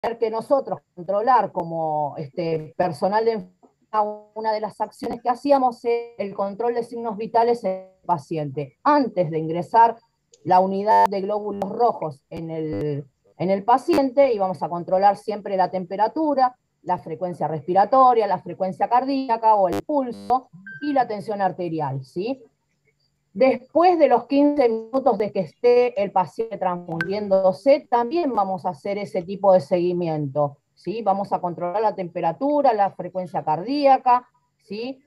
tener que nosotros controlar como personal de enfermería, una de las acciones que hacíamos es el control de signos vitales en el paciente. Antes de ingresar la unidad de glóbulos rojos en el paciente, íbamos a controlar siempre la temperatura, la frecuencia respiratoria, la frecuencia cardíaca o el pulso y la tensión arterial, ¿sí? Después de los 15 minutos de que esté el paciente transfundiéndose, también vamos a hacer ese tipo de seguimiento, ¿sí? Vamos a controlar la temperatura, la frecuencia cardíaca, ¿sí?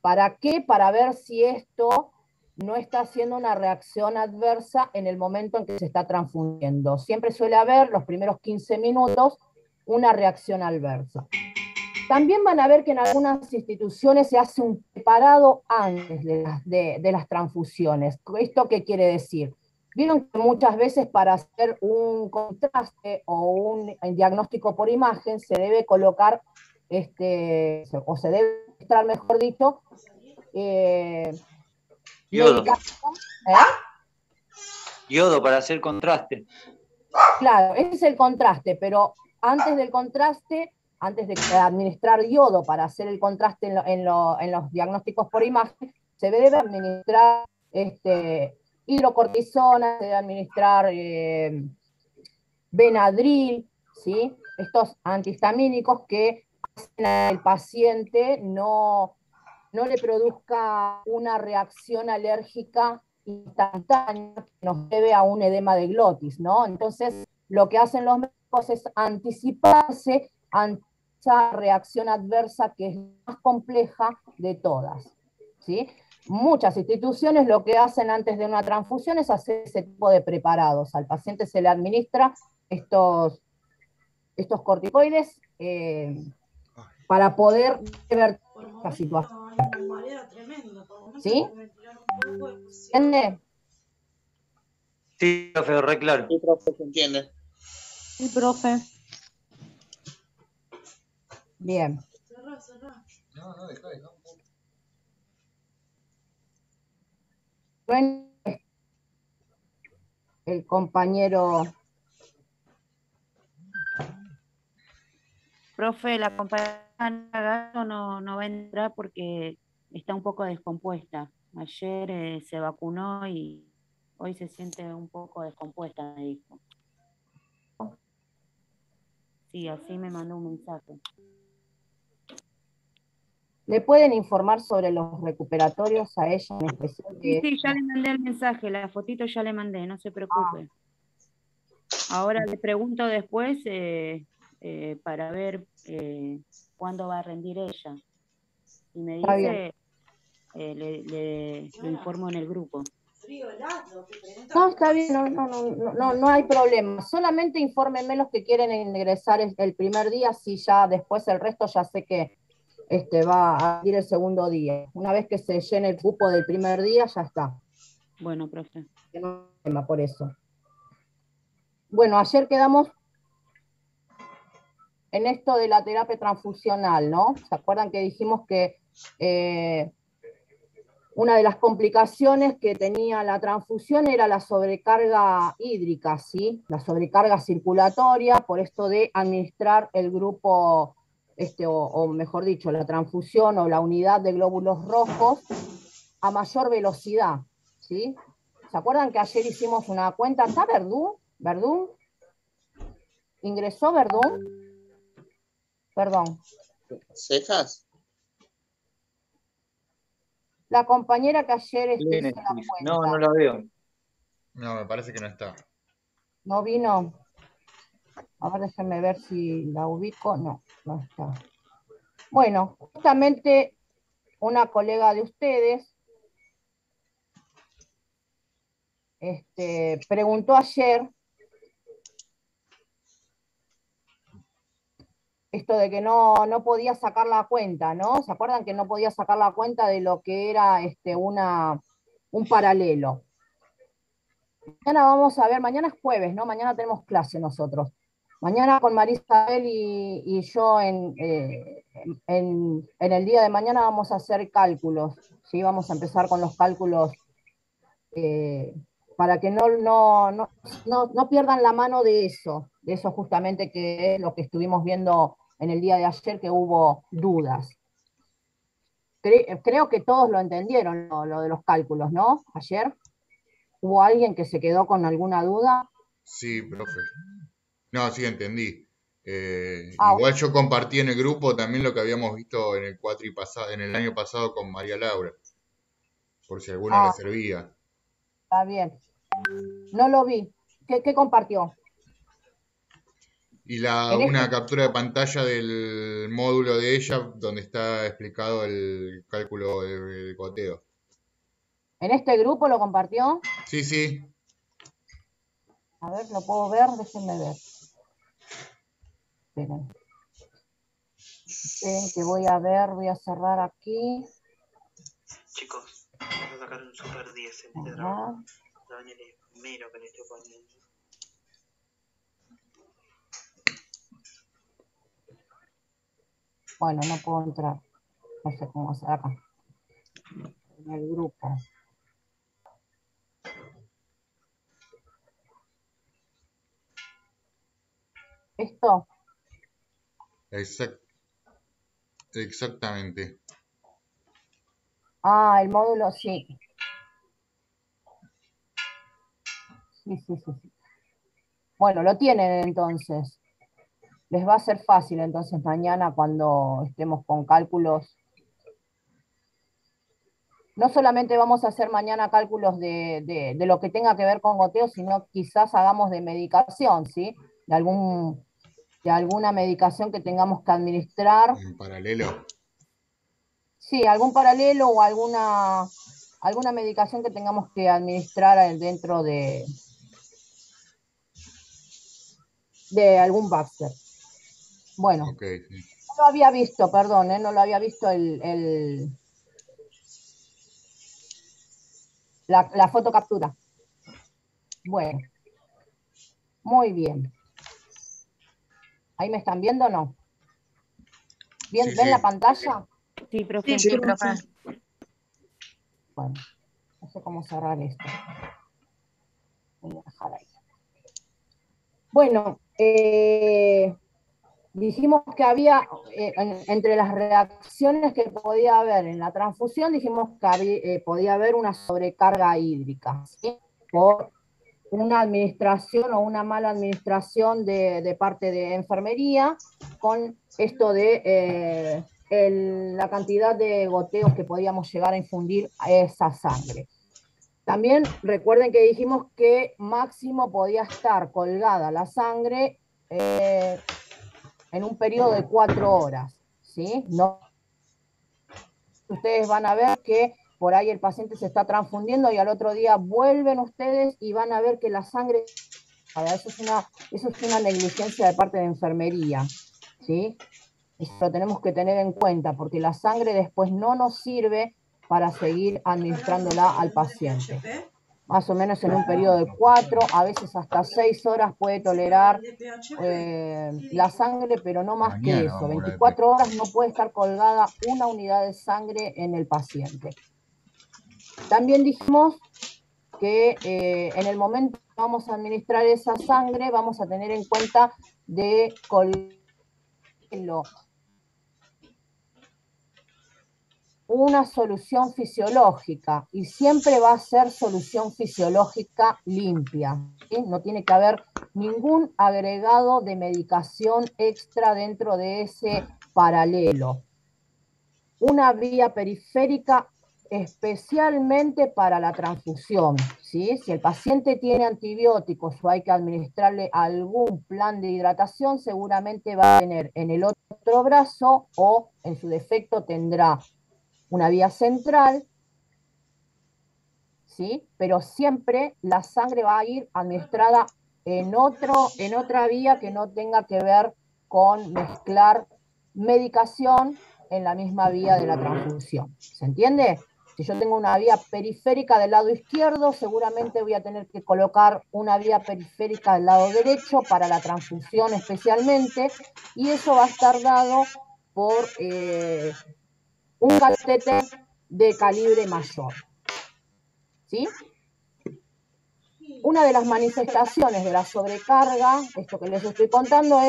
¿Para qué? Para ver si esto no está haciendo una reacción adversa en el momento en que se está transfundiendo. Siempre suele haber, los primeros 15 minutos, una reacción adversa. También van a ver que en algunas instituciones se hace un preparado antes de las transfusiones. ¿Esto qué quiere decir? Vieron que muchas veces para hacer un contraste o un diagnóstico por imagen se debe colocar, o se debe mostrar, mejor dicho, yodo. ¿Eh? Yodo para hacer contraste. Claro, ese es el contraste, pero antes del contraste, antes de administrar yodo para hacer el contraste en los diagnósticos por imagen, se debe administrar hidrocortisona, se debe administrar Benadryl, ¿sí? Estos antihistamínicos que hacen al paciente no le produzca una reacción alérgica instantánea que nos lleve a un edema de glotis, ¿no? Entonces, lo que hacen los médicos es anticiparse ante esa reacción adversa que es la más compleja de todas, ¿sí? Muchas instituciones lo que hacen antes de una transfusión es hacer ese tipo de preparados. Al paciente se le administra estos corticoides para poder revertir esta situación. ¿Sí? ¿Entiende? Sí, profe, re claro. Sí, profe, se entiende. Sí, profe. Bien. No, deja. El compañero. Profe, la compañera no va a entrar porque está un poco descompuesta. Ayer se vacunó y hoy se siente un poco descompuesta, me dijo. Sí, así me mandó un mensaje. ¿Le pueden informar sobre los recuperatorios a ella en especial? Sí, ya le mandé el mensaje, la fotito ya le mandé, no se preocupe. Ahora le pregunto después para ver cuándo va a rendir ella. Y me dice, lo informo en el grupo. No, está bien, no hay problema. Solamente infórmenme los que quieren ingresar el primer día, si ya después el resto ya sé que va a ir el segundo día. Una vez que se llene el cupo del primer día, ya está. Bueno, profe. No hay problema por eso. Bueno, ayer quedamos en esto de la terapia transfusional, ¿no? ¿Se acuerdan que dijimos que una de las complicaciones que tenía la transfusión era la sobrecarga hídrica, ¿sí? La sobrecarga circulatoria, por esto de administrar el grupo, o mejor dicho, la transfusión o la unidad de glóbulos rojos a mayor velocidad, ¿sí? ¿Se acuerdan que ayer hicimos una cuenta? ¿Está Verdún? ¿Verdún? ¿Ingresó Verdún? Perdón. ¿Cejas? La compañera que ayer hizo la cuenta. No la veo. No, me parece que no está. ¿No vino? A ver, déjenme ver si la ubico. No está. Bueno, justamente una colega de ustedes preguntó ayer esto de que no podía sacar la cuenta, ¿no? ¿Se acuerdan que no podía sacar la cuenta de lo que era un paralelo? Mañana vamos a ver, mañana es jueves, ¿no? Mañana tenemos clase nosotros. Mañana con Marisabel y yo en el día de mañana vamos a hacer cálculos, ¿sí? Vamos a empezar con los cálculos para que no pierdan la mano de eso, de eso justamente que es lo que estuvimos viendo en el día de ayer, que hubo dudas. Creo que todos lo entendieron, lo de los cálculos, ¿no? Ayer. ¿Hubo alguien que se quedó con alguna duda? Sí, profe. No, sí, entendí. Ah, Igual yo compartí en el grupo también lo que habíamos visto en el cuatri pasado, en el año pasado con María Laura, por si a alguno le ah, servía. está bien. No lo vi. ¿Qué compartió? Y En una este, captura de pantalla del módulo de ella donde está explicado el cálculo de goteo. en este grupo lo compartió. Sí, sí. A ver, lo puedo ver, déjenme ver. Esperen. Esperen que voy a ver, voy a cerrar aquí. Chicos, voy a sacar un super 10 en este Ajá. trabajo. Daniel es el primero que le estoy poniendo. Bueno, no puedo entrar. No sé cómo hacer acá. En el grupo. ¿Esto? Exact- exactamente. Ah, el módulo, sí. Sí, sí, sí, sí. Bueno, lo tienen entonces. Les va a ser fácil entonces mañana cuando estemos con cálculos. No solamente vamos a hacer mañana cálculos de lo que tenga que ver con goteo, sino quizás hagamos de medicación, ¿sí? De alguna medicación que tengamos que administrar. En paralelo. Sí, algún paralelo o alguna medicación que tengamos que administrar dentro de algún Baxter. Bueno, Ok, sí. no lo había visto, perdón, no lo había visto la fotocaptura. Bueno, muy bien. ¿Ahí me están viendo o no? ¿Bien, Sí, ven la sí. pantalla? Sí, profe. Sí, profe. Bueno, no sé cómo cerrar esto. Voy a dejar ahí. Bueno, dijimos que había, entre las reacciones que podía haber en la transfusión, dijimos que podía haber una sobrecarga hídrica, ¿sí? Por una administración o una mala administración de parte de enfermería, con esto de la cantidad de goteos que podíamos llegar a infundir a esa sangre. También recuerden que dijimos que máximo podía estar colgada la sangre en un periodo de 4 horas, ¿sí? No, ustedes van a ver que por ahí el paciente se está transfundiendo y al otro día vuelven ustedes y van a ver que la sangre... Eso es una negligencia de parte de enfermería, ¿sí? Eso lo tenemos que tener en cuenta, porque la sangre después no nos sirve para seguir administrándola al paciente. Más o menos en un periodo de 4, a veces hasta 6 horas puede tolerar la sangre, pero no más que Mañana eso. vamos a hablar de 24 horas no puede estar colgada una unidad de sangre en el paciente. También dijimos que en el momento que vamos a administrar esa sangre, vamos a tener en cuenta de colgarlo una solución fisiológica, y siempre va a ser solución fisiológica limpia, ¿sí? No tiene que haber ningún agregado de medicación extra dentro de ese paralelo. Una vía periférica especialmente para la transfusión, ¿sí? Si el paciente tiene antibióticos o hay que administrarle algún plan de hidratación, seguramente va a tener en el otro brazo o en su defecto tendrá una vía central, ¿sí? Pero siempre la sangre va a ir administrada en otra vía que no tenga que ver con mezclar medicación en la misma vía de la transfusión. ¿Se entiende? Si yo tengo una vía periférica del lado izquierdo, seguramente voy a tener que colocar una vía periférica del lado derecho para la transfusión especialmente, y eso va a estar dado por un catéter de calibre mayor. ¿Sí? Una de las manifestaciones de la sobrecarga, esto que les estoy contando,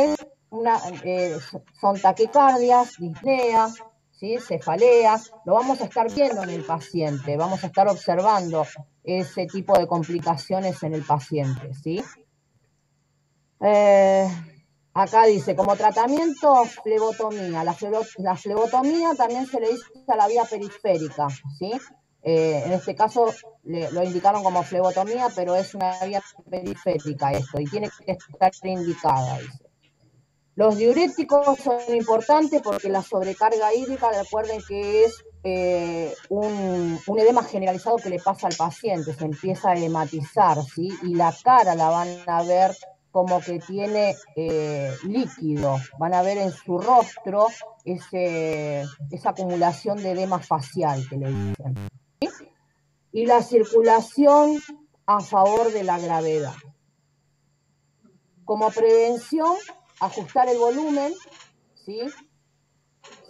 son taquicardias, disneas, ¿sí? Cefaleas. Lo vamos a estar viendo en el paciente, vamos a estar observando ese tipo de complicaciones en el paciente, ¿sí? Acá dice, como tratamiento, flebotomía. La flebotomía también se le dice a la vía periférica, ¿sí? En este caso lo indicaron como flebotomía, pero es una vía periférica esto, y tiene que estar indicada, dice. Los diuréticos son importantes porque la sobrecarga hídrica, recuerden que es un edema generalizado que le pasa al paciente, se empieza a edematizar, ¿sí? Y la cara la van a ver como que tiene líquido, van a ver en su rostro esa acumulación de edema facial que le dicen. ¿Sí? Y la circulación a favor de la gravedad. Como prevención, ajustar el volumen, ¿sí?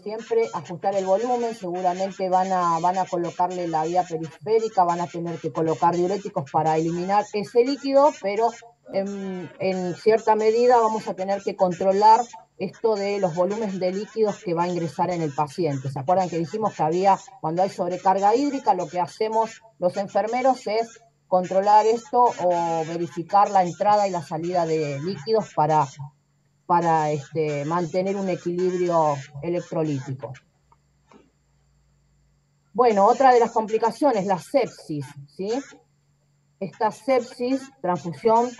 Siempre ajustar el volumen, seguramente van a colocarle la vía periférica, van a tener que colocar diuréticos para eliminar ese líquido, pero en cierta medida vamos a tener que controlar esto de los volúmenes de líquidos que va a ingresar en el paciente. ¿Se acuerdan que dijimos que cuando hay sobrecarga hídrica, lo que hacemos los enfermeros es controlar esto o verificar la entrada y la salida de líquidos para mantener un equilibrio electrolítico? Bueno, otra de las complicaciones, la sepsis, ¿sí? Esta sepsis, transfusión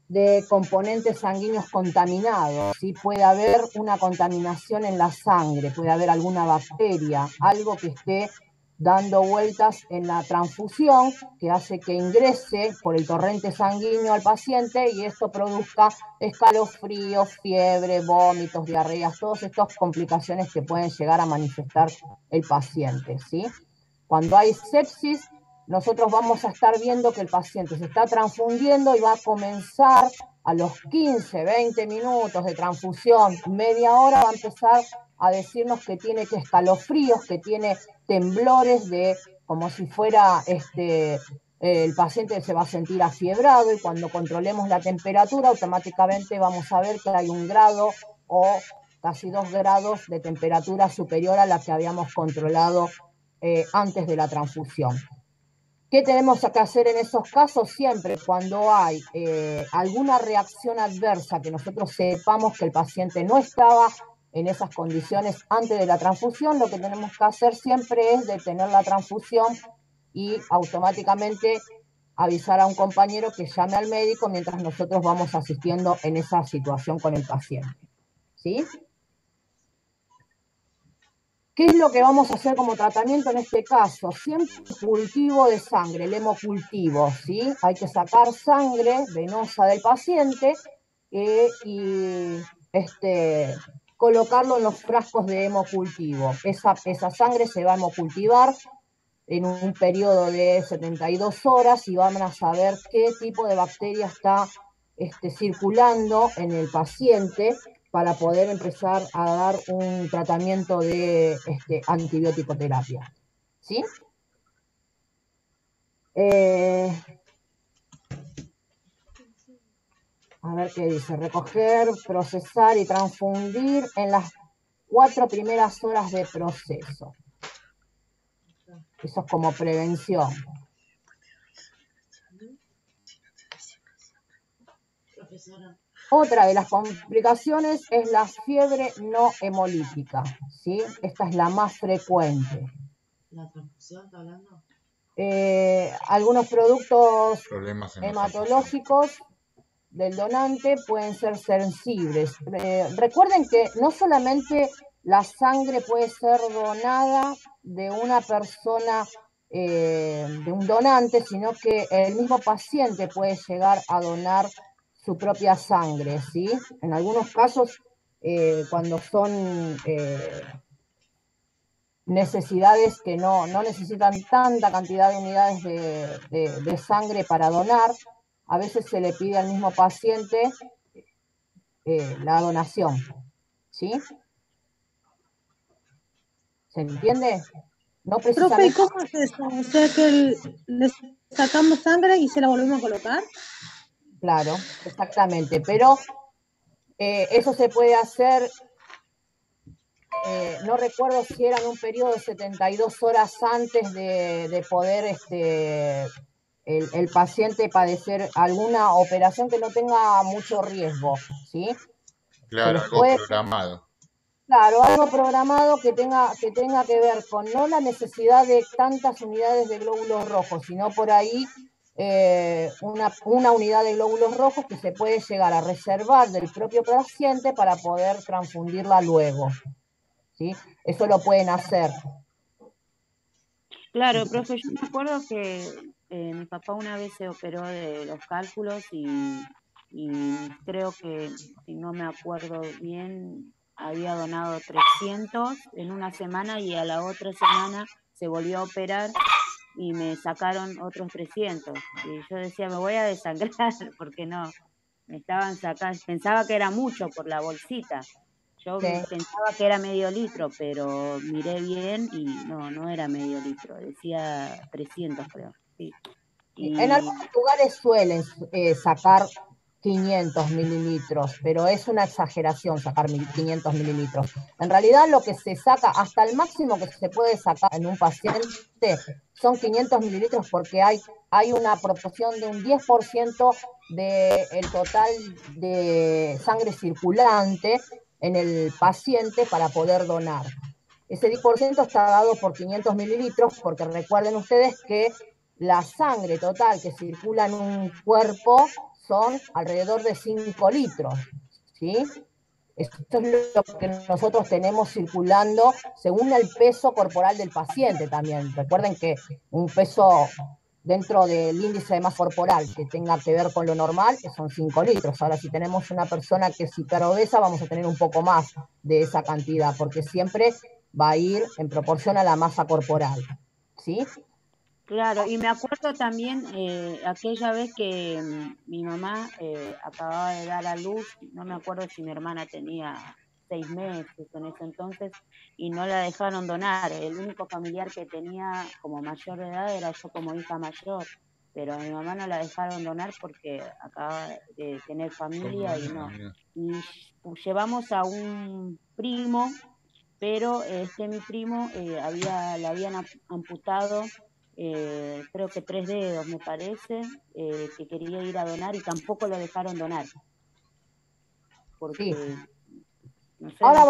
de componentes sanguíneos contaminados, ¿sí? Puede haber una contaminación en la sangre, puede haber alguna bacteria, algo que esté dando vueltas en la transfusión, que hace que ingrese por el torrente sanguíneo al paciente y esto produzca escalofríos, fiebre, vómitos, diarreas, todas estas complicaciones que pueden llegar a manifestar el paciente, ¿sí? Cuando hay sepsis, nosotros vamos a estar viendo que el paciente se está transfundiendo y va a comenzar a los 15, 20 minutos de transfusión, media hora, va a empezar a decirnos que tiene escalofríos, que tiene temblores como si fuera el paciente se va a sentir afiebrado, y cuando controlemos la temperatura automáticamente vamos a ver que hay 1 grado o casi 2 grados de temperatura superior a la que habíamos controlado antes de la transfusión. ¿Qué tenemos que hacer en esos casos? Siempre cuando hay alguna reacción adversa que nosotros sepamos que el paciente no estaba en esas condiciones antes de la transfusión, lo que tenemos que hacer siempre es detener la transfusión y automáticamente avisar a un compañero que llame al médico mientras nosotros vamos asistiendo en esa situación con el paciente, ¿sí? ¿Qué es lo que vamos a hacer como tratamiento en este caso? Siempre cultivo de sangre, el hemocultivo, ¿sí? Hay que sacar sangre venosa del paciente y colocarlo en los frascos de hemocultivo. Esa sangre se va a hemocultivar en un periodo de 72 horas y van a saber qué tipo de bacteria está circulando en el paciente para poder empezar a dar un tratamiento de antibiótico terapia. ¿Sí? A ver qué dice. Recoger, procesar y transfundir en las 4 primeras horas de proceso. Eso es como prevención. Otra de las complicaciones es la fiebre no hemolítica, ¿sí? Esta es la más frecuente. ¿La transfusión está hablando? Algunos productos Problemas en hematológicos del donante pueden ser sensibles. Recuerden que no solamente la sangre puede ser donada de una persona, de un donante, sino que el mismo paciente puede llegar a donar su propia sangre, ¿sí? En algunos casos, cuando son necesidades que no necesitan tanta cantidad de unidades de sangre para donar, a veces se le pide al mismo paciente la donación, ¿sí? ¿Se entiende? No Profe, ¿y precisamente, cómo es eso? O sea que le sacamos sangre y se la volvemos a colocar. claro, exactamente, pero eso se puede hacer, no recuerdo si era en un periodo de 72 horas antes de poder el paciente padecer alguna operación que no tenga mucho riesgo, ¿sí? Se Claro, les algo puede, programado. claro, algo programado que tenga que ver con no la necesidad de tantas unidades de glóbulos rojos, sino por ahí una unidad de glóbulos rojos que se puede llegar a reservar del propio paciente para poder transfundirla luego, ¿sí? Eso lo pueden hacer. Claro, profe, yo me acuerdo que mi papá una vez se operó de los cálculos y creo que, si no me acuerdo bien, había donado 300 en una semana y a la otra semana se volvió a operar y me sacaron otros 300. Y yo decía, me voy a desangrar porque no, me estaban sacando, pensaba que era mucho por la bolsita. Yo ¿Sí? pensaba que era medio litro, pero miré bien y no era medio litro, decía 300 creo. Sí. En Y algunos lugares suelen sacar 500 mililitros, pero es una exageración sacar 500 mililitros. En realidad lo que se saca, hasta el máximo que se puede sacar en un paciente, son 500 mililitros porque hay una proporción de un 10% del total de sangre circulante en el paciente para poder donar. Ese 10% está dado por 500 mililitros, porque recuerden ustedes que la sangre total que circula en un cuerpo son alrededor de 5 litros, ¿sí? Esto es lo que nosotros tenemos circulando según el peso corporal del paciente también. Recuerden que un peso dentro del índice de masa corporal que tenga que ver con lo normal son 5 litros. Ahora, si tenemos una persona que es hiperobesa, vamos a tener un poco más de esa cantidad, porque siempre va a ir en proporción a la masa corporal, ¿sí? claro, y me acuerdo también aquella vez que mi mamá acababa de dar a luz, no me acuerdo si mi hermana tenía 6 meses en ese entonces, y no la dejaron donar. El único familiar que tenía como mayor de edad era yo como hija mayor, pero a mi mamá no la dejaron donar porque acaba de tener familia y no. Y llevamos a un primo, pero mi primo le habían amputado creo que 3 dedos, me parece, que quería ir a donar y tampoco lo dejaron donar, Sí. porque, no sé, Ahora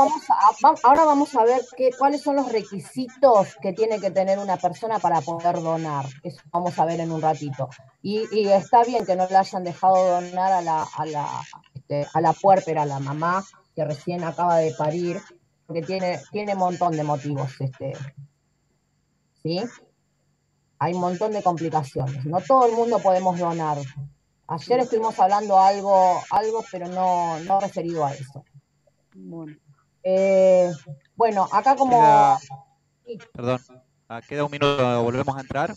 vamos a ver cuáles son los requisitos que tiene que tener una persona para poder donar. Eso vamos a ver en un ratito. Y está bien que no le hayan dejado donar a la puérpera, a la mamá que recién acaba de parir, porque tiene un montón de motivos, ¿sí? Hay un montón de complicaciones. No todo el mundo podemos donar. Ayer estuvimos hablando algo pero no referido a eso. bueno. Bueno, acá como... Queda, Sí, perdón, queda un minuto, volvemos a entrar,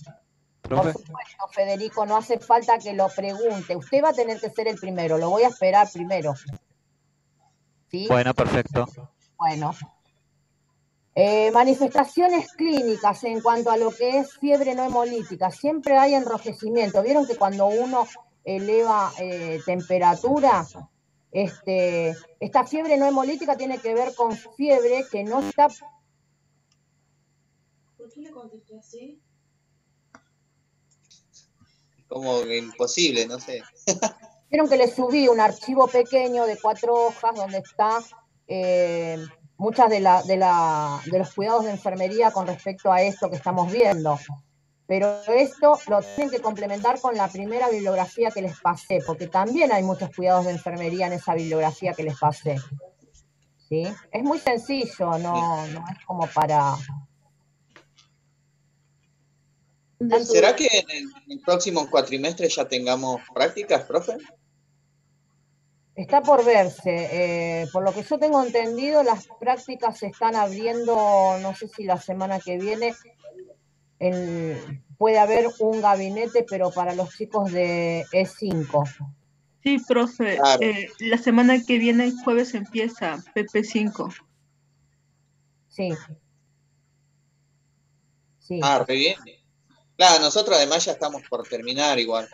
por profe. supuesto, Federico, no hace falta que lo pregunte. Usted va a tener que ser el primero, lo voy a esperar primero. ¿Sí? Bueno, perfecto. Bueno. Manifestaciones clínicas en cuanto a lo que es fiebre no hemolítica. Siempre hay enrojecimiento. ¿Vieron que cuando uno eleva temperatura, esta fiebre no hemolítica tiene que ver con fiebre que no está... ¿Por qué le contesté así? Como que imposible, no sé. Vieron que le subí un archivo pequeño de 4 hojas donde está muchas de los cuidados de enfermería con respecto a esto que estamos viendo. Pero esto lo tienen que complementar con la primera bibliografía que les pasé, porque también hay muchos cuidados de enfermería en esa bibliografía que les pasé. ¿Sí? Es muy sencillo, no es como para... ¿Será que en el próximo cuatrimestre ya tengamos prácticas, profe? Está por verse. Por lo que yo tengo entendido, las prácticas se están abriendo, no sé si la semana que viene, puede haber un gabinete, pero para los chicos de E5. Sí, profe, Claro. la semana que viene, el jueves, empieza PP5. Sí. Sí. Ah, re bien. Claro, nosotros además ya estamos por terminar igual.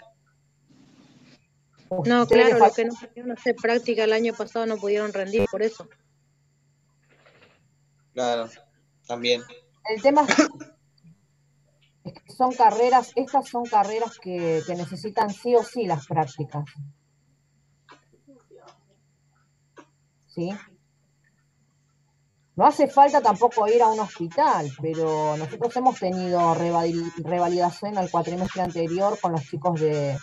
No, Ustedes claro, los que no pudieron hacer práctica el año pasado no pudieron rendir, por eso. Claro, también. el tema es que son carreras, estas son carreras que necesitan sí o sí las prácticas. ¿Sí? No hace falta tampoco ir a un hospital, pero nosotros hemos tenido revalidación al cuatrimestre anterior con los chicos de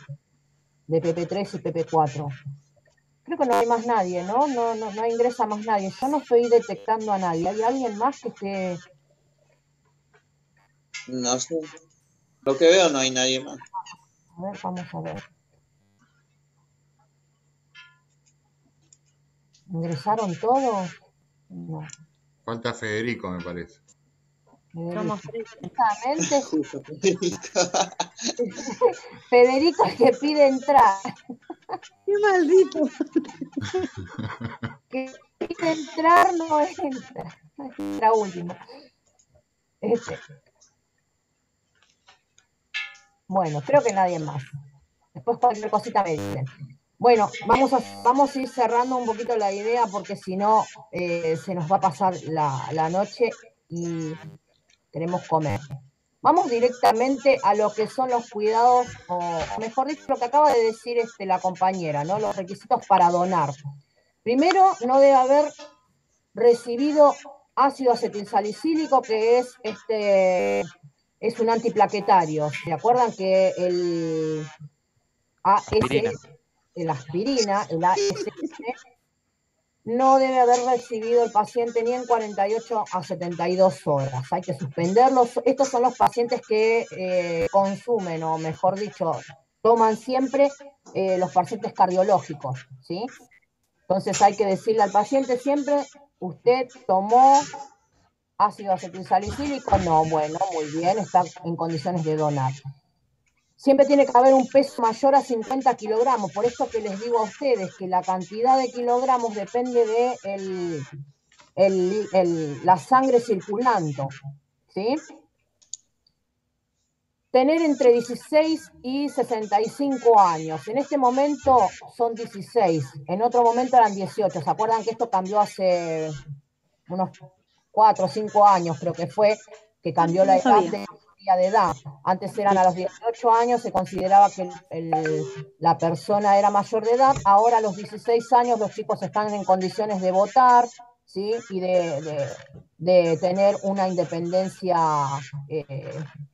PP3 y PP4. Creo que no hay más nadie, ¿no? No ingresa más nadie. Yo no estoy detectando a nadie. ¿Hay alguien más que esté...? No sé. Lo que veo no hay nadie más. A ver, vamos a ver. ¿Ingresaron todos? No. Falta Federico, me parece. Somos tres. Exactamente. Federico es que pide entrar. ¡Qué maldito! Que pide entrar no entra. Entra último. Bueno, creo que nadie más. Después cualquier cosita me dicen. Bueno, vamos a ir cerrando un poquito la idea porque si no se nos va a pasar la noche y queremos comer. Vamos directamente a lo que son los cuidados, o mejor dicho, lo que acaba de decir la compañera, ¿no? Los requisitos para donar. Primero, no debe haber recibido ácido acetilsalicílico, que es un antiplaquetario. ¿Se acuerdan que el Aspirina. la aspirina, el ASS, no debe haber recibido el paciente ni en 48 a 72 horas. Hay que suspenderlos. Estos son los pacientes que consumen, o mejor dicho, toman siempre los pacientes cardiológicos, ¿sí? Entonces hay que decirle al paciente siempre, ¿usted tomó ácido acetilsalicílico? No, bueno, muy bien, está en condiciones de donar. Siempre tiene que haber un peso mayor a 50 kilogramos. Por esto que les digo a ustedes que la cantidad de kilogramos depende de la sangre circulando, ¿sí? Tener entre 16 y 65 años. En este momento son 16, en otro momento eran 18. ¿Se acuerdan que esto cambió hace unos 4 o 5 años, creo que fue, que cambió la edad de edad? Antes eran a los 18 años, se consideraba que la persona era mayor de edad. Ahora a los 16 años los chicos están en condiciones de votar, ¿sí? Y de tener una independencia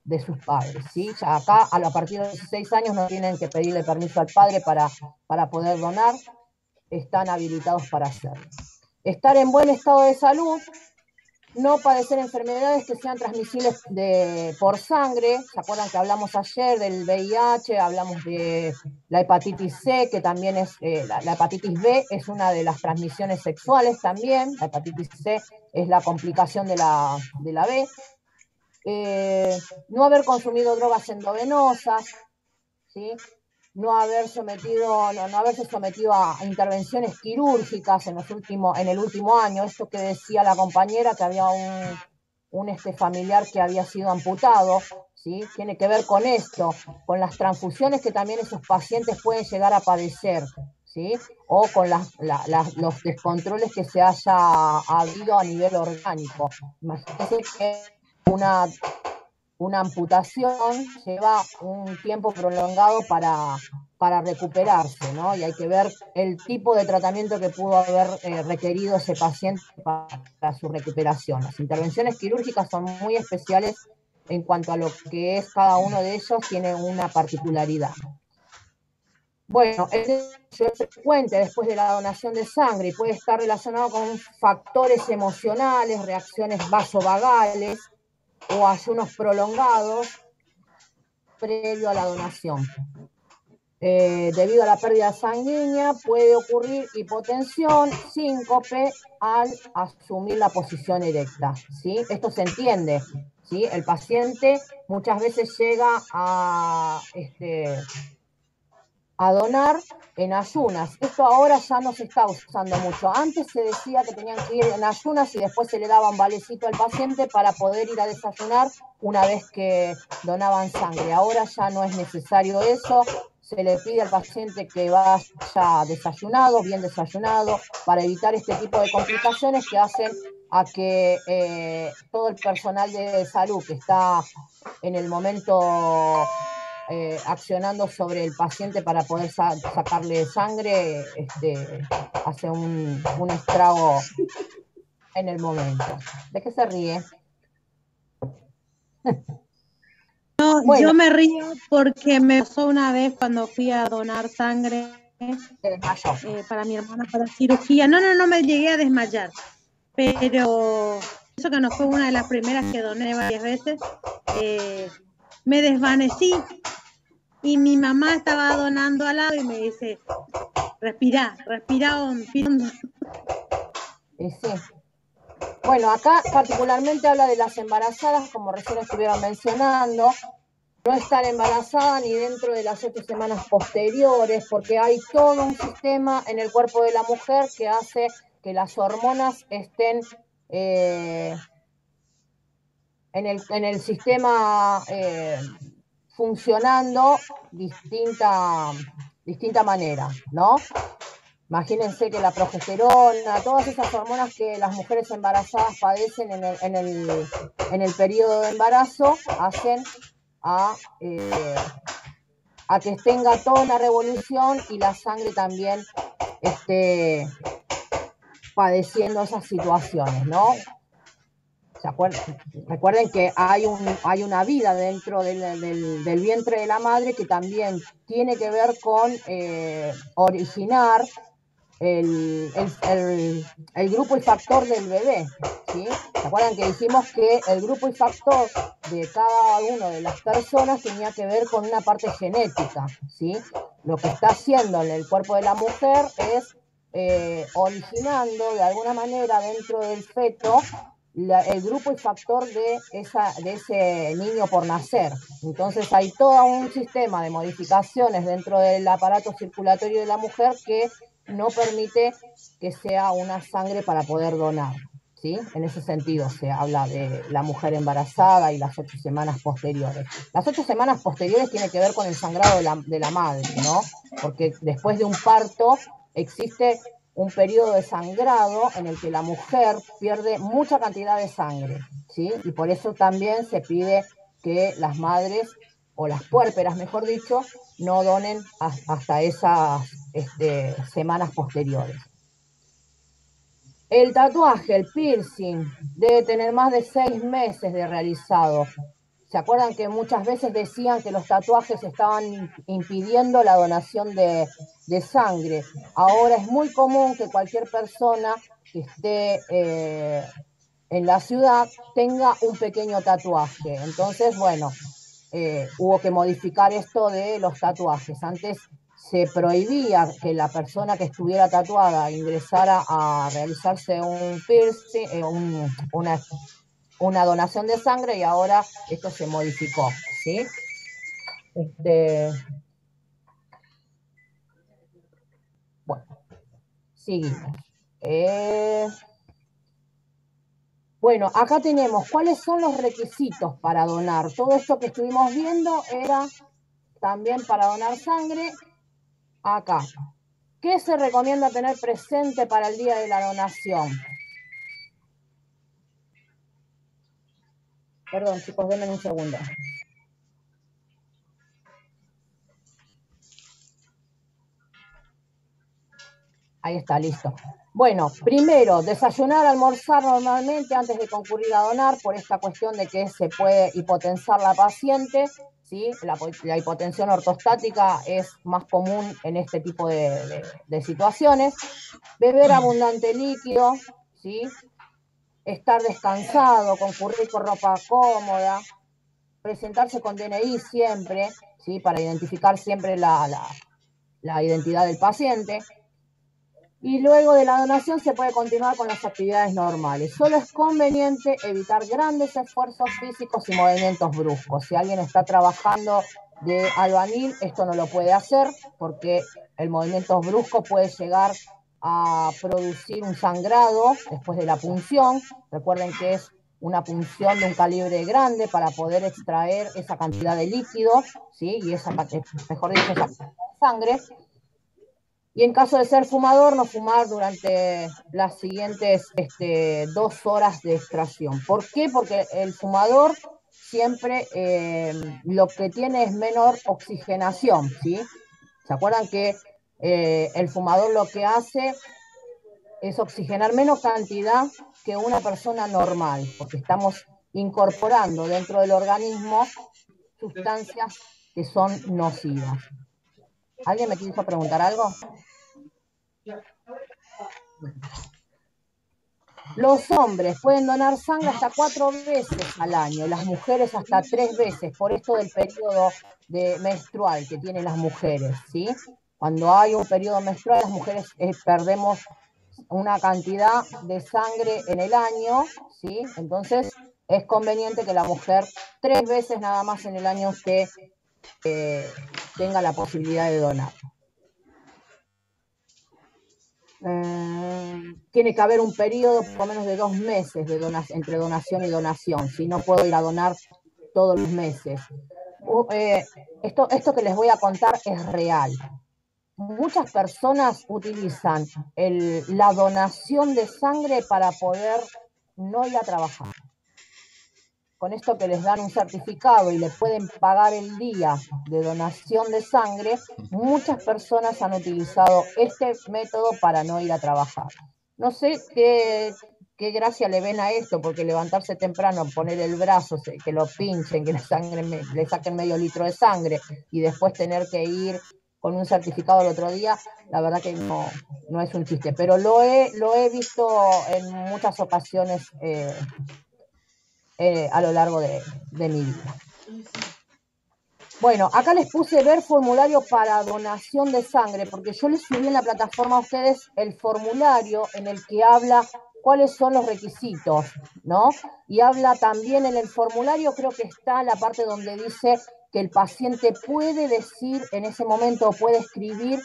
de sus padres, ¿sí? Ya acá a partir de los 16 años no tienen que pedirle permiso al padre para poder donar, están habilitados para hacerlo. Estar en buen estado de salud, no padecer enfermedades que sean transmisibles por sangre. ¿Se acuerdan que hablamos ayer del VIH? Hablamos de la hepatitis C, que también es, la hepatitis B es una de las transmisiones sexuales también. La hepatitis C es la complicación de la B. No haber consumido drogas endovenosas, ¿sí? No haberse sometido a intervenciones quirúrgicas en el último año. Esto que decía la compañera, que había un familiar que había sido amputado, ¿sí? Tiene que ver con esto, con las transfusiones que también esos pacientes pueden llegar a padecer, ¿sí? O con los descontroles que se haya habido a nivel orgánico. Imagínense que una amputación lleva un tiempo prolongado para recuperarse, ¿no? Y hay que ver el tipo de tratamiento que pudo haber requerido ese paciente para su recuperación. Las intervenciones quirúrgicas son muy especiales en cuanto a lo que es cada uno de ellos, tiene una particularidad. Bueno, el desmayo es frecuente después de la donación de sangre y puede estar relacionado con factores emocionales, reacciones vasovagales, o ayunos prolongados previo a la donación. Debido a la pérdida sanguínea puede ocurrir hipotensión, síncope al asumir la posición erecta, ¿sí? Esto se entiende, ¿sí? El paciente muchas veces llega a a donar en ayunas. Esto ahora ya no se está usando mucho. Antes se decía que tenían que ir en ayunas y después se le daba un valecito al paciente para poder ir a desayunar una vez que donaban sangre. Ahora ya no es necesario eso. Se le pide al paciente que vaya desayunado, bien desayunado, para evitar este tipo de complicaciones que hacen a que todo el personal de salud que está en el momento accionando sobre el paciente para poder sacarle sangre, hace un estrago en el momento. ¿De qué se ríe? No, Bueno. yo me río porque me pasó una vez cuando fui a donar sangre para mi hermana para cirugía. No me llegué a desmayar, pero eso que no fue una de las primeras que doné varias veces, me desvanecí y mi mamá estaba donando al lado y me dice, respira hondo. Y sí. Bueno, acá particularmente habla de las embarazadas, como recién estuvieron mencionando, no estar embarazada ni dentro de las 8 semanas posteriores, porque hay todo un sistema en el cuerpo de la mujer que hace que las hormonas estén en el sistema funcionando distinta manera, ¿no? Imagínense que la progesterona, todas esas hormonas que las mujeres embarazadas padecen en el periodo de embarazo, hacen a que tenga toda una revolución y la sangre también esté padeciendo esas situaciones, ¿no? Recuerden que hay una vida dentro del vientre de la madre que también tiene que ver con originar el grupo y factor del bebé, ¿sí? ¿Se acuerdan que dijimos que el grupo y factor de cada una de las personas tenía que ver con una parte genética, ¿sí? Lo que está haciendo en el cuerpo de la mujer es originando de alguna manera dentro del feto el grupo y factor de ese niño por nacer. Entonces hay todo un sistema de modificaciones dentro del aparato circulatorio de la mujer que no permite que sea una sangre para poder donar, ¿sí? En ese sentido se habla de la mujer embarazada y las 8 semanas posteriores. Las 8 semanas posteriores tiene que ver con el sangrado de la madre, ¿no? Porque después de un parto existe un periodo de sangrado en el que la mujer pierde mucha cantidad de sangre, ¿sí? Y por eso también se pide que las madres, o las puérperas mejor dicho, no donen hasta esas semanas posteriores. El tatuaje, el piercing, debe tener más de 6 meses de realizado. ¿Se acuerdan que muchas veces decían que los tatuajes estaban impidiendo la donación de sangre? Ahora es muy común que cualquier persona que esté en la ciudad tenga un pequeño tatuaje. Entonces, bueno, hubo que modificar esto de los tatuajes. Antes se prohibía que la persona que estuviera tatuada ingresara a realizarse un piercing, una donación de sangre, y ahora esto se modificó, ¿sí? Bueno, seguimos. Bueno, acá tenemos cuáles son los requisitos para donar. Todo esto que estuvimos viendo era también para donar sangre. Acá, ¿qué se recomienda tener presente para el día de la donación? Perdón, chicos, denme un segundo. Ahí está, listo. Bueno, primero, desayunar, almorzar normalmente antes de concurrir a donar, por esta cuestión de que se puede hipotensar la paciente, ¿sí? La hipotensión ortostática es más común en este tipo de situaciones. Beber abundante líquido, ¿sí? Estar descansado, concurrir con ropa cómoda, presentarse con DNI siempre, ¿sí? Para identificar siempre la identidad del paciente. Y luego de la donación se puede continuar con las actividades normales. Solo es conveniente evitar grandes esfuerzos físicos y movimientos bruscos. Si alguien está trabajando de albanil esto no lo puede hacer porque el movimiento brusco puede llegar a producir un sangrado después de la punción. Recuerden que es una punción de un calibre grande para poder extraer esa cantidad de líquido, ¿sí? Y esa, mejor dicho, esa cantidad de sangre. Y en caso de ser fumador, no fumar durante las siguientes 2 horas de extracción. ¿Por qué? Porque el fumador siempre lo que tiene es menor oxigenación, ¿sí? ¿Se acuerdan que el fumador lo que hace es oxigenar menos cantidad que una persona normal? Porque estamos incorporando dentro del organismo sustancias que son nocivas. ¿Alguien me quiso preguntar algo? Los hombres pueden donar sangre hasta 4 veces al año, las mujeres hasta 3 veces, por esto del periodo menstrual que tienen las mujeres, ¿sí? Cuando hay un periodo menstrual, las mujeres perdemos una cantidad de sangre en el año, ¿sí? Entonces es conveniente que la mujer 3 veces nada más en el año tenga la posibilidad de donar. Tiene que haber un periodo por lo menos de 2 meses entre donación y donación, si no puedo ir a donar todos los meses. Esto que les voy a contar es real. Muchas personas utilizan la donación de sangre para poder no ir a trabajar. Con esto que les dan un certificado y le pueden pagar el día de donación de sangre, muchas personas han utilizado este método para no ir a trabajar. No sé qué gracia le ven a esto, porque levantarse temprano, poner el brazo, que lo pinchen, que le saquen medio litro de sangre y después tener que ir con un certificado el otro día, la verdad que no es un chiste. Pero lo he visto en muchas ocasiones a lo largo de mi vida. Bueno, acá les puse ver formulario para donación de sangre, porque yo les subí en la plataforma a ustedes el formulario en el que habla cuáles son los requisitos, ¿no? Y habla también en el formulario, creo que está la parte donde dice que el paciente puede decir en ese momento, o puede escribir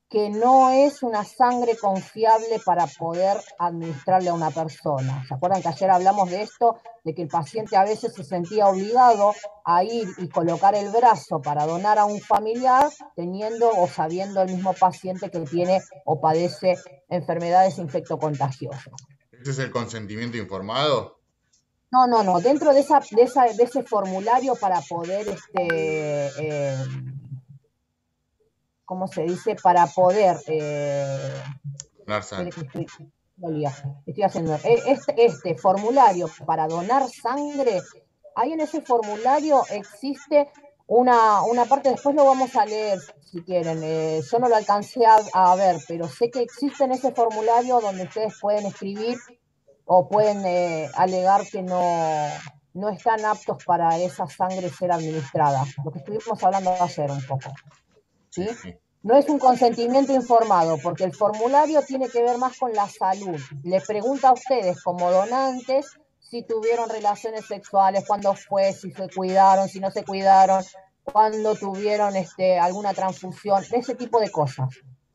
que no es una sangre confiable para poder administrarle a una persona. ¿Se acuerdan que ayer hablamos de esto? De que el paciente a veces se sentía obligado a ir y colocar el brazo para donar a un familiar, teniendo o sabiendo el mismo paciente que tiene o padece enfermedades infectocontagiosas. ¿Ese es el consentimiento informado? No. Dentro de ese formulario para poder ¿cómo se dice? Para poder... estoy haciendo... Este formulario para donar sangre, ahí en ese formulario existe una parte, después lo vamos a leer si quieren. Yo no lo alcancé a ver, pero sé que existe en ese formulario donde ustedes pueden escribir o pueden alegar que no están aptos para esa sangre ser administrada. Lo que estuvimos hablando ayer un poco. ¿Sí? No es un consentimiento informado, porque el formulario tiene que ver más con la salud. Les pregunta a ustedes, como donantes, si tuvieron relaciones sexuales, cuándo fue, si se cuidaron, si no se cuidaron, cuándo tuvieron alguna transfusión, ese tipo de cosas.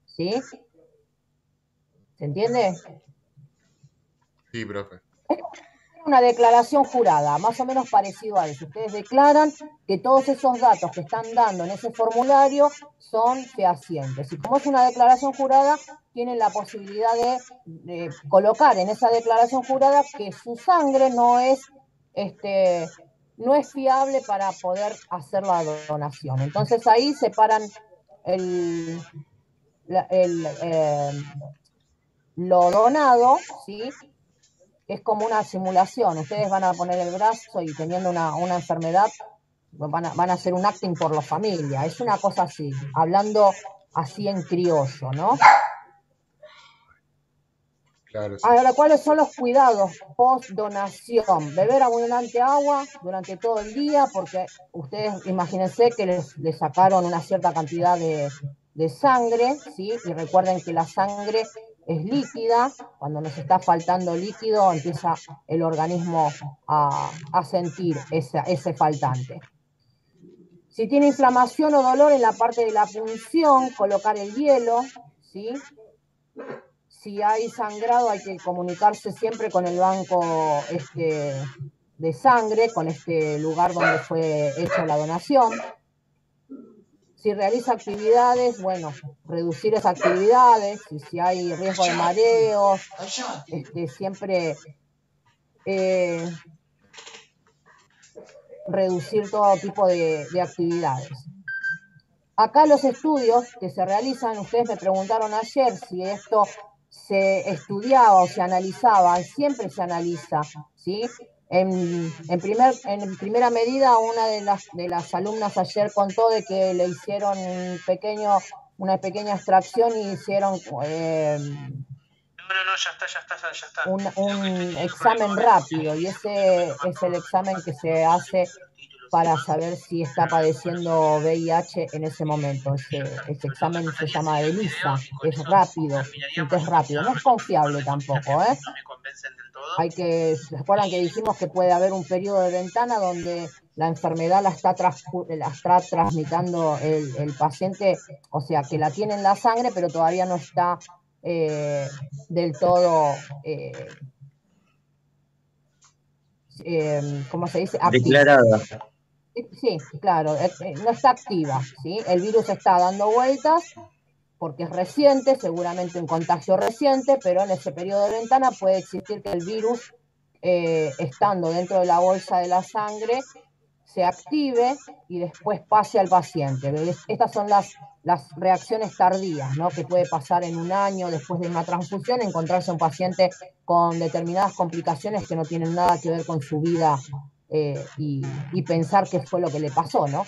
¿Sí? ¿Se entiende? Sí, profe. Una declaración jurada, más o menos parecido a eso. Ustedes declaran que todos esos datos que están dando en ese formulario son fehacientes. Y como es una declaración jurada, tienen la posibilidad de colocar en esa declaración jurada que su sangre no es fiable para poder hacer la donación. Entonces ahí separan lo donado, ¿sí? Es como una simulación. Ustedes van a poner el brazo y teniendo una enfermedad, van a hacer un acting por la familia. Es una cosa así, hablando así en criollo, ¿no? Claro, sí. Ahora, ¿cuáles son los cuidados post-donación? Beber abundante agua durante todo el día, porque ustedes imagínense que les sacaron una cierta cantidad de sangre, ¿sí? Y recuerden que la sangre es líquida. Cuando nos está faltando líquido, empieza el organismo a sentir ese faltante. Si tiene inflamación o dolor en la parte de la punción, colocar el hielo, ¿sí? Si hay sangrado, hay que comunicarse siempre con el banco de sangre, con este lugar donde fue hecha la donación. Si realiza actividades, bueno, reducir esas actividades, y si hay riesgo de mareos, siempre reducir todo tipo de actividades. Acá los estudios que se realizan, ustedes me preguntaron ayer si esto se estudiaba o se analizaba, siempre se analiza, ¿sí? En primera medida, una de las alumnas ayer contó de que le hicieron una pequeña extracción y hicieron No, ya está. un examen rápido, y ese es el examen que se hace para saber si está padeciendo VIH en ese momento. Ese examen se llama ELISA, es rápido, un test rápido, no es confiable tampoco, ¿eh? ¿Se acuerdan que dijimos que puede haber un periodo de ventana donde la enfermedad la está transmitiendo el paciente, o sea, que la tiene en la sangre, pero todavía no está del todo, ¿cómo se dice? Activa. Declarada. Sí, claro, no está activa, ¿sí? El virus está dando vueltas porque es reciente, seguramente un contagio reciente, pero en ese periodo de ventana puede existir que el virus, estando dentro de la bolsa de la sangre, se active y después pase al paciente. Estas son las reacciones tardías, ¿no? Que puede pasar en un año después de una transfusión, encontrarse un paciente con determinadas complicaciones que no tienen nada que ver con su vida, y pensar qué fue lo que le pasó, ¿no?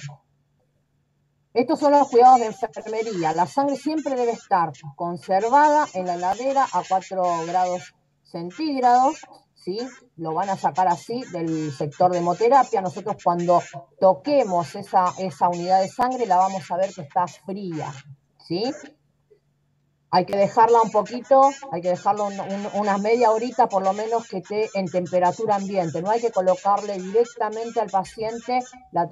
Estos son los cuidados de enfermería. La sangre siempre debe estar conservada en la heladera a 4 grados centígrados, ¿sí? Lo van a sacar así del sector de hemoterapia. Nosotros cuando toquemos esa unidad de sangre la vamos a ver que está fría, ¿sí? Hay que dejarla un poquito, hay que dejarlo unas media horita por lo menos que esté en temperatura ambiente. No hay que colocarle directamente al paciente la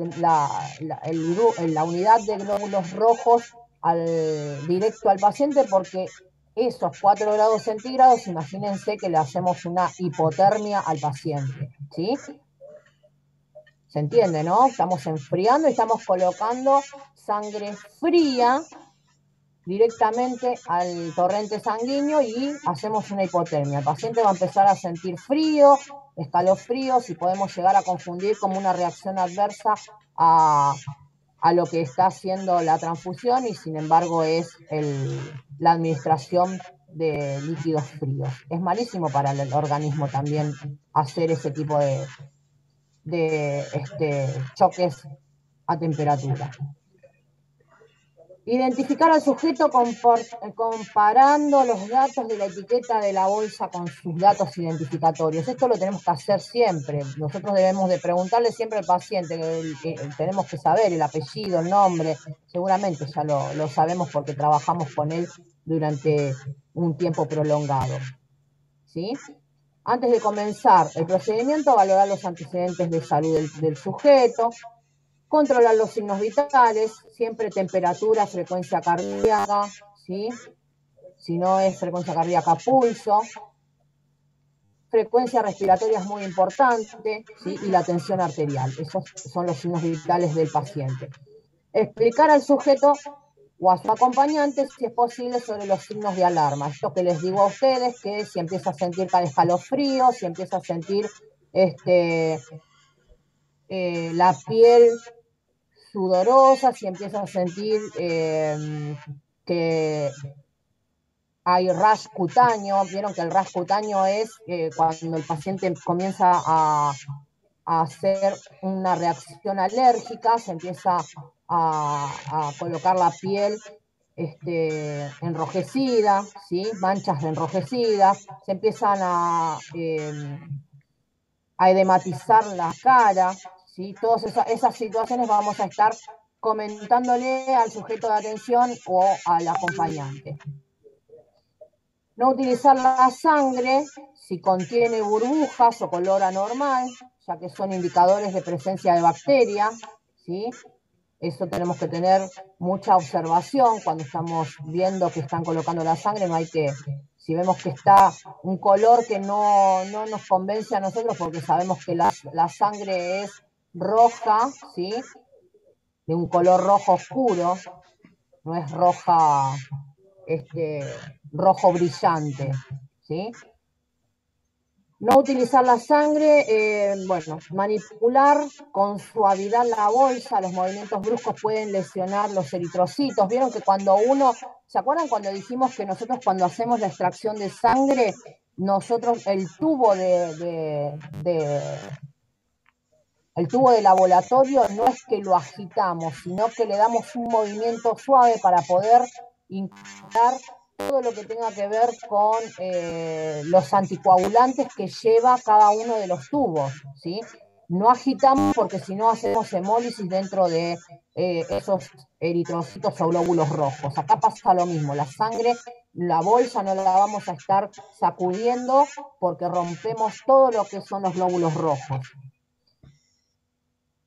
unidad de glóbulos rojos directo al paciente, porque esos 4 grados centígrados, imagínense que le hacemos una hipotermia al paciente, ¿sí? ¿Se entiende, no? Estamos enfriando y estamos colocando sangre fría directamente al torrente sanguíneo y hacemos una hipotermia. El paciente va a empezar a sentir frío, escalofríos, y podemos llegar a confundir como una reacción adversa a lo que está haciendo la transfusión, y sin embargo es la administración de líquidos fríos. Es malísimo para el organismo también hacer ese tipo de choques a temperatura. Identificar al sujeto comparando los datos de la etiqueta de la bolsa con sus datos identificatorios. Esto lo tenemos que hacer siempre. Nosotros debemos de preguntarle siempre al paciente, tenemos que saber el apellido, el nombre. Seguramente ya lo sabemos porque trabajamos con él durante un tiempo prolongado, ¿sí? Antes de comenzar el procedimiento, valorar los antecedentes de salud del sujeto, controlar los signos vitales, siempre temperatura, frecuencia cardíaca, ¿sí? Si no es frecuencia cardíaca, pulso. Frecuencia respiratoria es muy importante, ¿sí? Y la tensión arterial. Esos son los signos vitales del paciente. Explicar al sujeto o a su acompañante, si es posible, sobre los signos de alarma. Esto que les digo a ustedes, que si empieza a sentir escalofrío, si empieza a sentir la piel sudorosa, si empieza a sentir que hay rash cutáneo. Vieron que el rash cutáneo es cuando el paciente comienza a hacer una reacción alérgica, se empieza a colocar la piel enrojecida, ¿sí? Manchas enrojecidas, se empiezan a edematizar la cara, ¿sí? Todas esas situaciones vamos a estar comentándole al sujeto de atención o al acompañante. No utilizar la sangre si contiene burbujas o color anormal, ya que son indicadores de presencia de bacterias, ¿sí? Eso tenemos que tener mucha observación cuando estamos viendo que están colocando la sangre. No hay que, si vemos que está un color que no nos convence a nosotros, porque sabemos que la sangre es roja, ¿sí? De un color rojo oscuro, no es roja, rojo brillante, ¿sí? No utilizar la sangre, bueno, manipular con suavidad la bolsa, los movimientos bruscos pueden lesionar los eritrocitos. Vieron que cuando uno, ¿se acuerdan cuando dijimos que nosotros cuando hacemos la extracción de sangre, nosotros el tubo el tubo de laboratorio no es que lo agitamos, sino que le damos un movimiento suave para poder incorporar todo lo que tenga que ver con los anticoagulantes que lleva cada uno de los tubos, ¿sí? No agitamos porque si no hacemos hemólisis dentro de esos eritrocitos o glóbulos rojos. Acá pasa lo mismo, la sangre, la bolsa no la vamos a estar sacudiendo porque rompemos todo lo que son los glóbulos rojos.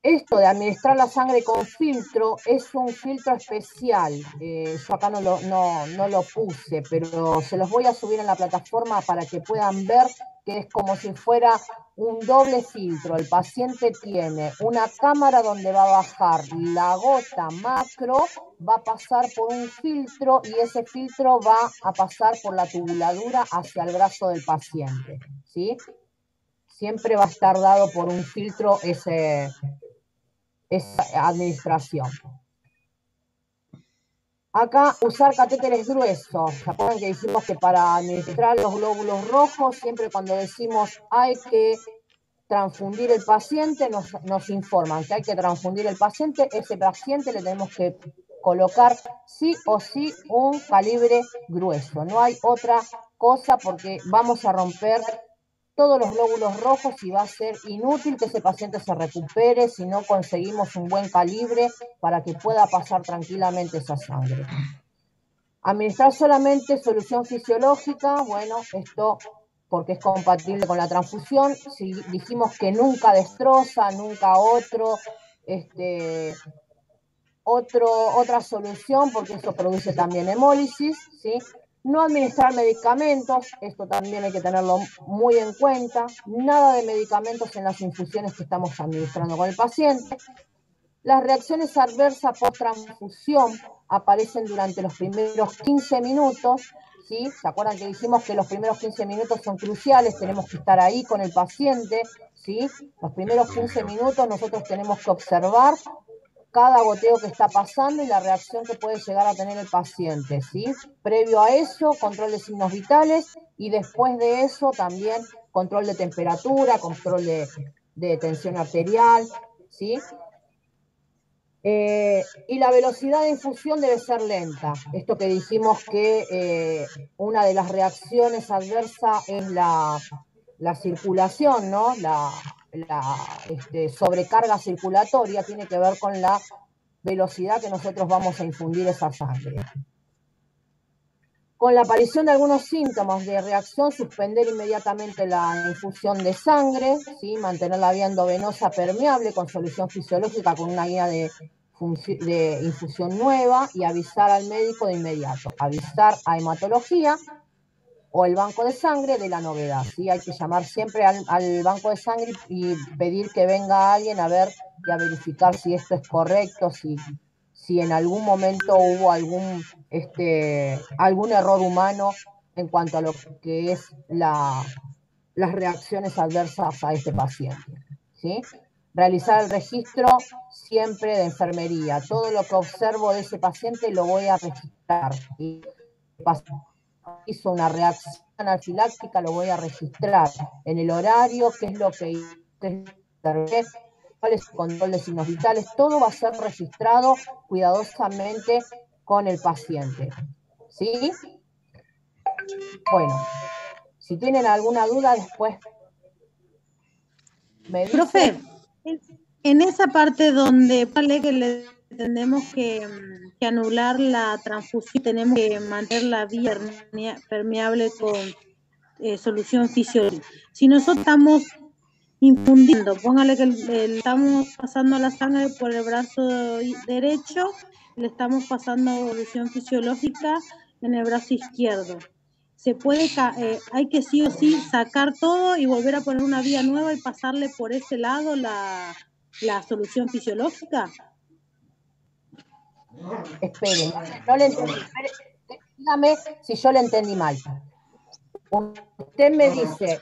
Esto de administrar la sangre con filtro es un filtro especial. Yo acá no lo puse, pero se los voy a subir en la plataforma para que puedan ver que es como si fuera un doble filtro. El paciente tiene una cámara donde va a bajar la gota macro, va a pasar por un filtro y ese filtro va a pasar por la tubuladura hacia el brazo del paciente, ¿sí? Siempre va a estar dado por un filtro esa administración. Acá usar catéteres gruesos. ¿Se acuerdan que dijimos que para administrar los glóbulos rojos, siempre cuando decimos hay que transfundir el paciente, nos informan que hay que transfundir el paciente, ese paciente le tenemos que colocar sí o sí un calibre grueso. No hay otra cosa porque vamos a romper todos los glóbulos rojos y va a ser inútil que ese paciente se recupere si no conseguimos un buen calibre para que pueda pasar tranquilamente esa sangre. Administrar solamente solución fisiológica, bueno, esto porque es compatible con la transfusión. Si dijimos que nunca destroza, nunca otra solución, porque eso produce también hemólisis, ¿sí? No administrar medicamentos, esto también hay que tenerlo muy en cuenta. Nada de medicamentos en las infusiones que estamos administrando con el paciente. Las reacciones adversas por transfusión aparecen durante los primeros 15 minutos, ¿sí? ¿Se acuerdan que dijimos que los primeros 15 minutos son cruciales? Tenemos que estar ahí con el paciente, ¿sí? Los primeros 15 minutos nosotros tenemos que observar cada goteo que está pasando y la reacción que puede llegar a tener el paciente, ¿sí? Previo a eso, control de signos vitales y después de eso también control de temperatura, control de tensión arterial, ¿sí? Y la velocidad de infusión debe ser lenta. Esto que dijimos que una de las reacciones adversas es la circulación, ¿no? La sobrecarga circulatoria tiene que ver con la velocidad que nosotros vamos a infundir esa sangre. Con la aparición de algunos síntomas de reacción, suspender inmediatamente la infusión de sangre, ¿sí? Mantener la vía endovenosa permeable con solución fisiológica con una guía de infusión nueva y avisar al médico de inmediato. Avisar a hematología o el banco de sangre de la novedad, ¿sí? Hay que llamar siempre al banco de sangre y pedir que venga alguien a ver y a verificar si esto es correcto, si en algún momento hubo algún error humano en cuanto a lo que es las reacciones adversas a este paciente, ¿sí? Realizar el registro siempre de enfermería. Todo lo que observo de ese paciente lo voy a registrar, ¿sí? Hizo una reacción anafiláctica, lo voy a registrar en el horario, qué es lo que hizo, cuál es el control de signos vitales, todo va a ser registrado cuidadosamente con el paciente, ¿sí? Bueno, si tienen alguna duda después me dicen. Profe, en esa parte donde vale que le tenemos que anular la transfusión, tenemos que mantener la vía permeable con solución fisiológica. Si nosotros estamos infundiendo. Póngale que le estamos pasando la sangre por el brazo derecho, le estamos pasando evolución fisiológica en el brazo izquierdo. Se puede, hay que sí o sí sacar todo y volver a poner una vía nueva y pasarle por ese lado la solución fisiológica. Espere, no le entendí. Dígame si yo le entendí mal. Usted me dice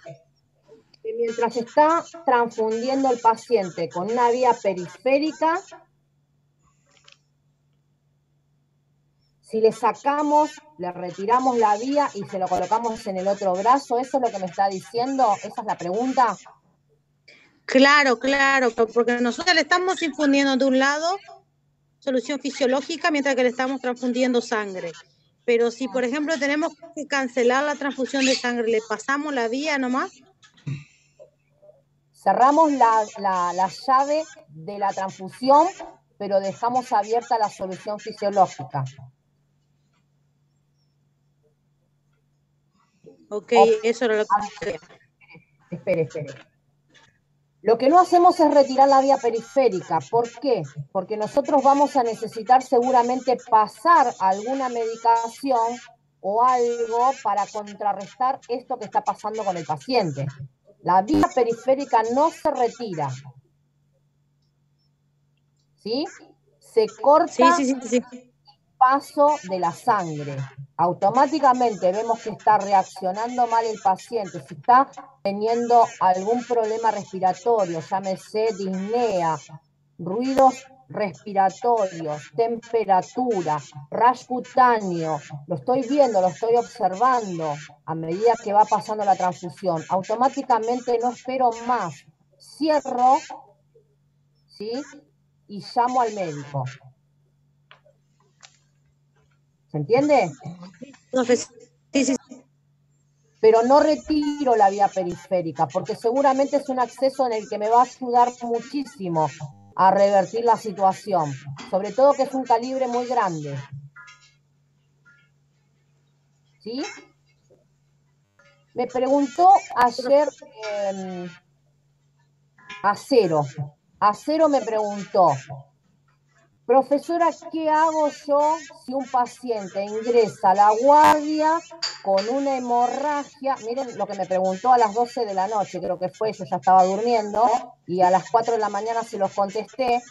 que mientras está transfundiendo el paciente con una vía periférica, si le sacamos, le retiramos la vía y se lo colocamos en el otro brazo, ¿eso es lo que me está diciendo? ¿Esa es la pregunta? Claro, porque nosotros le estamos infundiendo de un lado solución fisiológica mientras que le estamos transfundiendo sangre. Pero si, por ejemplo, tenemos que cancelar la transfusión de sangre, ¿le pasamos la vía nomás? Cerramos la llave de la transfusión, pero dejamos abierta la solución fisiológica. Ok, eso era lo que quería. Espere. Lo que no hacemos es retirar la vía periférica. ¿Por qué? Porque nosotros vamos a necesitar seguramente pasar alguna medicación o algo para contrarrestar esto que está pasando con el paciente. La vía periférica no se retira. ¿Sí? Se corta el paso de la sangre. Automáticamente vemos que está reaccionando mal el paciente, si está teniendo algún problema respiratorio, llámese disnea, ruidos respiratorios, temperatura, rash cutáneo, lo estoy viendo, lo estoy observando a medida que va pasando la transfusión. Automáticamente no espero más, cierro, ¿sí? Y llamo al médico. ¿Se entiende? Sí. Pero no retiro la vía periférica, porque seguramente es un acceso en el que me va a ayudar muchísimo a revertir la situación. Sobre todo que es un calibre muy grande. ¿Sí? Me preguntó ayer Acero me preguntó: profesora, ¿qué hago yo si un paciente ingresa a la guardia con una hemorragia? Miren lo que me preguntó a las 12 de la noche, creo que fue, yo ya estaba durmiendo, y a las 4 de la mañana se los contesté.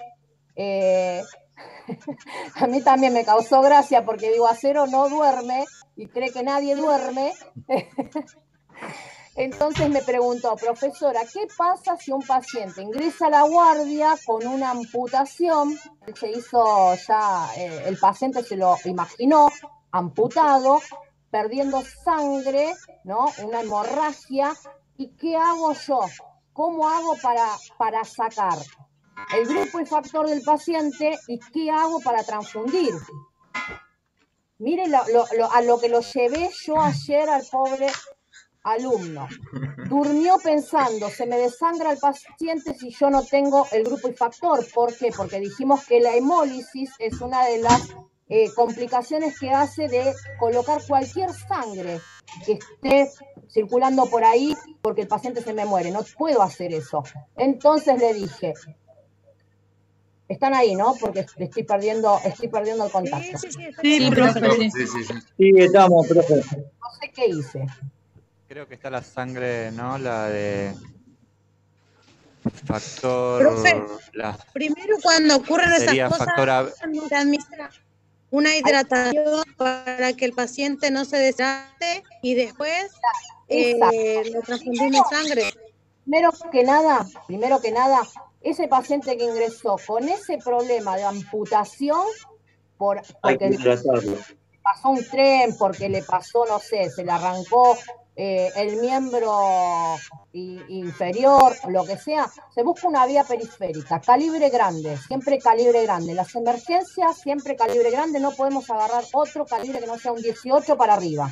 A mí también me causó gracia porque digo, Acero no duerme y cree que nadie duerme. Entonces me preguntó: profesora, ¿qué pasa si un paciente ingresa a la guardia con una amputación? Se hizo ya, el paciente se lo imaginó amputado, perdiendo sangre, ¿no? Una hemorragia. ¿Y qué hago yo? ¿Cómo hago para sacar el grupo y factor del paciente? ¿Y qué hago para transfundir? Miren a lo que lo llevé yo ayer al pobre alumno. Durmió pensando, se me desangra el paciente si yo no tengo el grupo y factor. ¿Por qué? Porque dijimos que la hemólisis es una de las complicaciones que hace de colocar cualquier sangre que esté circulando por ahí porque el paciente se me muere. No puedo hacer eso. Entonces le dije, están ahí, ¿no? Porque estoy perdiendo el contacto. Sí, profe. Sí, estamos, profe. No sé qué hice. Creo que está la sangre, ¿no? La de factor... Profe, primero cuando ocurren esas cosas, se administra una hidratación para que el paciente no se deshidrate y después lo transfundimos sangre. Primero que nada, ese paciente que ingresó con ese problema de amputación, porque le pasó un tren, porque le pasó, no sé, se le arrancó el miembro inferior, lo que sea, se busca una vía periférica, calibre grande, siempre calibre grande. Las emergencias, siempre calibre grande, no podemos agarrar otro calibre que no sea un 18 para arriba.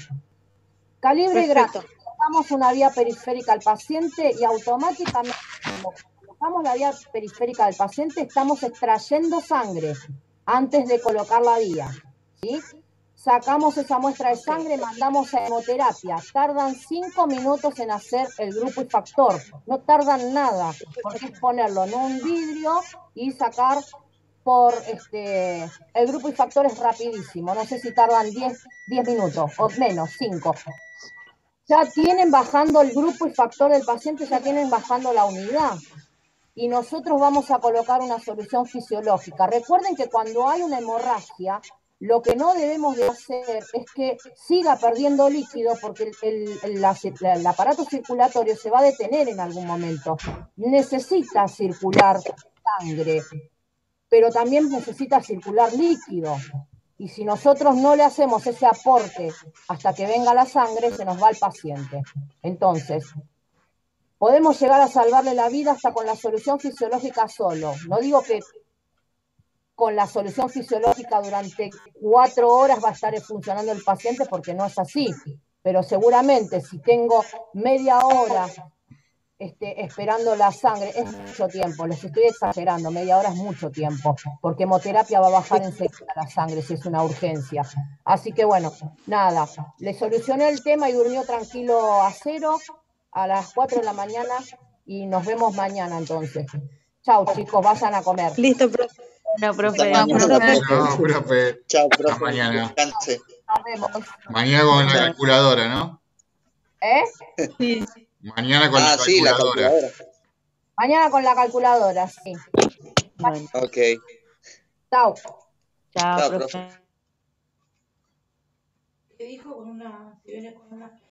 Calibre grande, colocamos una vía periférica al paciente y automáticamente, cuando colocamos la vía periférica del paciente, estamos extrayendo sangre antes de colocar la vía, ¿sí? sacamos esa muestra de sangre, mandamos a hemoterapia. Tardan 5 minutos en hacer el grupo y factor. No tardan nada, porque es ponerlo en un vidrio y sacar por el grupo y factor es rapidísimo. No sé si tardan 10 minutos o menos, 5. Ya tienen bajando el grupo y factor del paciente, ya tienen bajando la unidad. Y nosotros vamos a colocar una solución fisiológica. Recuerden que cuando hay una hemorragia, lo que no debemos de hacer es que siga perdiendo líquido porque el aparato circulatorio se va a detener en algún momento. Necesita circular sangre, pero también necesita circular líquido. Y si nosotros no le hacemos ese aporte hasta que venga la sangre, se nos va el paciente. Entonces, podemos llegar a salvarle la vida hasta con la solución fisiológica solo. No digo que con la solución fisiológica durante 4 horas va a estar funcionando el paciente, porque no es así. Pero seguramente si tengo media hora esperando la sangre, es mucho tiempo. Les estoy exagerando, media hora es mucho tiempo, porque hemoterapia va a bajar enseguida la sangre si es una urgencia. Así que bueno, nada, le solucioné el tema y durmió tranquilo a 0 a las 4 de la mañana y nos vemos mañana entonces. Chau, chicos, vayan a comer. Listo, profe. No, profe. No, profe. Chao, Hasta profe. mañana. Descanse. Nos vemos. Mañana con la calculadora, ¿no? Sí. Mañana con la Sí, la calculadora. calculadora. Mañana con la calculadora, sí. Bueno, Ok. Chau. chao, Chao, profe. profe. ¿Qué dijo? Si viene con una